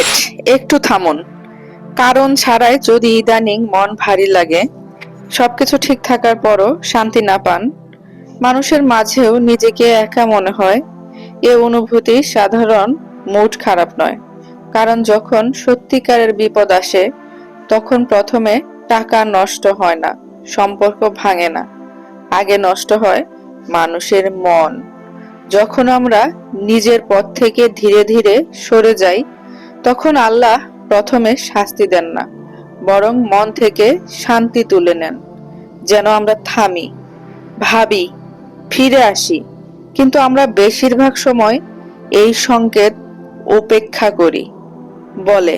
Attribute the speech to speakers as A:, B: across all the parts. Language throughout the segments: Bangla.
A: ওয়েট, একটু থামুন। কারণ ছাড়াই যদি ইদানিং মন ভারী লাগে, সবকিছু ঠিক থাকার পরও শান্তি না পান, মানুষের মাঝেও নিজেকে একা মনে হয়, এ অনুভূতি সাধারণ মুড খারাপ নয়। কারণ যখন সত্যিকারের বিপদ আসে, তখন প্রথমে টাকা নষ্ট হয় না, সম্পর্ক ভাঙে না, আগে নষ্ট হয় মানুষের মন। যখন আমরা নিজের পথ থেকে ধীরে ধীরে সরে যাই, তখন আল্লাহ প্রথমে শাস্তি দেন না, বরং মন থেকে শান্তি তুলে নেন, যেন আমরা থামি, ভাবি, ফিরে আসি। কিন্তু আমরা বেশিরভাগ সময় এই সংকেত উপেক্ষা করি, বলে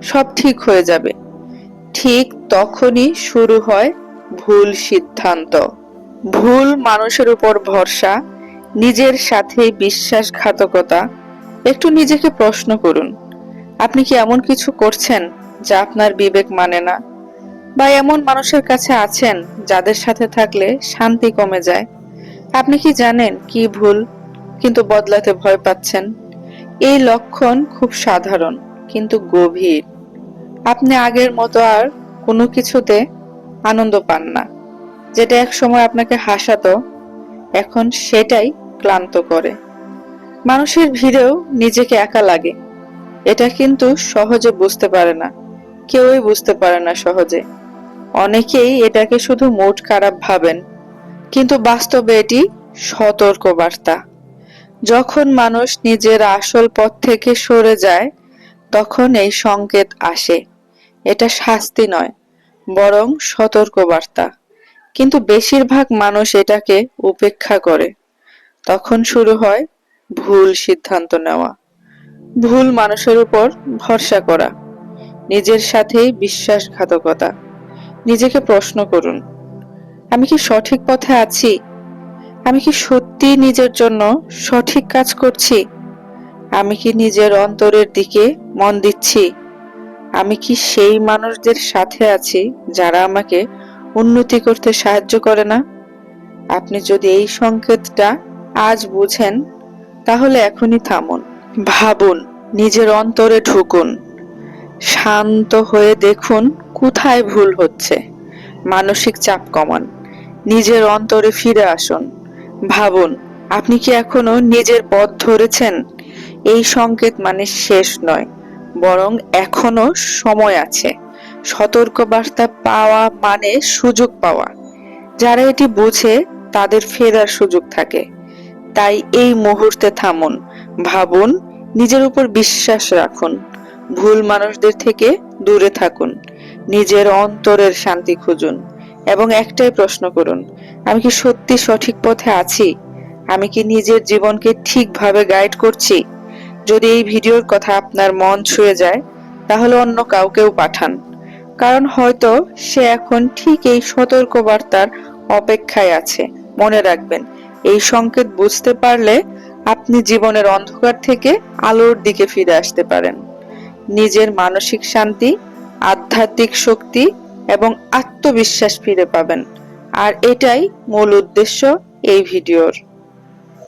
A: সব ঠিক হয়ে যাবে। ঠিক তখনই শুরু হয় ভুল সিদ্ধান্ত, ভুল মানুষের উপর ভরসা, নিজের সাথে বিশ্বাসঘাতকতা। একটু নিজেকে প্রশ্ন করুন, আপনি কি এমন কিছু করছেন যা আপনার বিবেক মানে না? বা এমন মানুষের কাছে আছেন যাদের সাথে থাকলে শান্তি কমে যায়? আপনি কি জানেন কি ভুল, কিন্তু বদলাতে ভয় পাচ্ছেন? এই লক্ষণ খুব সাধারণ কিন্তু গভীর। আপনি আগের মতো আর কোনো কিছুতে আনন্দ পান না। যেটা এক সময় আপনাকে হাসাতো, এখন সেটাই ক্লান্ত করে। মানুষের ভিড়েও নিজেকে একা লাগে, এটা কিন্তু সহজে বুঝতে পারে না, কেউই বুঝতে পারে না সহজে। অনেকেই এটাকে শুধু মুড খারাপ ভাবেন, কিন্তু বাস্তবে এটি সতর্ক বার্তা। যখন মানুষ নিজের আসল পথ থেকে সরে যায়, তখন এই সংকেত আসে। এটা শাস্তি নয়, বরং সতর্ক বার্তা। কিন্তু বেশিরভাগ মানুষ এটাকে উপেক্ষা করে। তখন শুরু হয় ভুল সিদ্ধান্ত নেওয়া, ভুল মানুষের উপর ভরসা করা, নিজের সাথেই বিশ্বাসঘাতকতা। নিজেকে প্রশ্ন করুন, আমি কি সঠিক পথে আছি? আমি কি সত্যি নিজের জন্য সঠিক কাজ করছি? আমি কি নিজের অন্তরের দিকে মন দিচ্ছি? আমি কি সেই মানুষদের সাথে আছি যারা আমাকে উন্নতি করতে সাহায্য করে না? আপনি যদি এই সংকেতটা আজ বুঝেন, তাহলে এখনই থামুন, ভাবুন, নিজের অন্তরে ঢুকুন, শান্ত হয়ে দেখুন কোথায় ভুল হচ্ছে। মানসিক চাপ কমান, নিজের অন্তরে ফিরে আসুন, ভাবুন আপনি কি এখনো নিজের পথ ধরেছেন। এই সংকেত মানে শেষ নয়, বরং এখনো সময় আছে। সতর্ক বার্তা পাওয়া মানে সুযোগ পাওয়া। যারা এটি বুঝে তাদের ফেরার সুযোগ থাকে। তাই এই মুহূর্তে থামুন, ভাবুন, নিজের উপর বিশ্বাস রাখুন, ভুল মানুষদের থেকে দূরে থাকুন, নিজের অন্তরের শান্তি খুঁজুন এবং একটাই প্রশ্ন করুন, আমি কি সত্যি সঠিক পথে আছি? আমি কি নিজের জীবনকে ঠিকভাবে গাইড করছি? যদি এই ভিডিওর কথা আপনার মন ছুঁয়ে যায়, তাহলে অন্য কাউকেও পাঠান, কারণ হয়তো সে এখন ঠিক এই সতর্ক বার্তার অপেক্ষায় আছে। মনে রাখবেন, এই সংকেত বুঝতে পারলে আপনি জীবনের অন্ধকার থেকে আলোর দিকে ফিরে আসতে পারেন। নিজের মানসিক শান্তি, আধ্যাত্মিক শক্তি এবং আত্মবিশ্বাস ফিরে পাবেন। আর এটাই মূল উদ্দেশ্য এই ভিডিওর।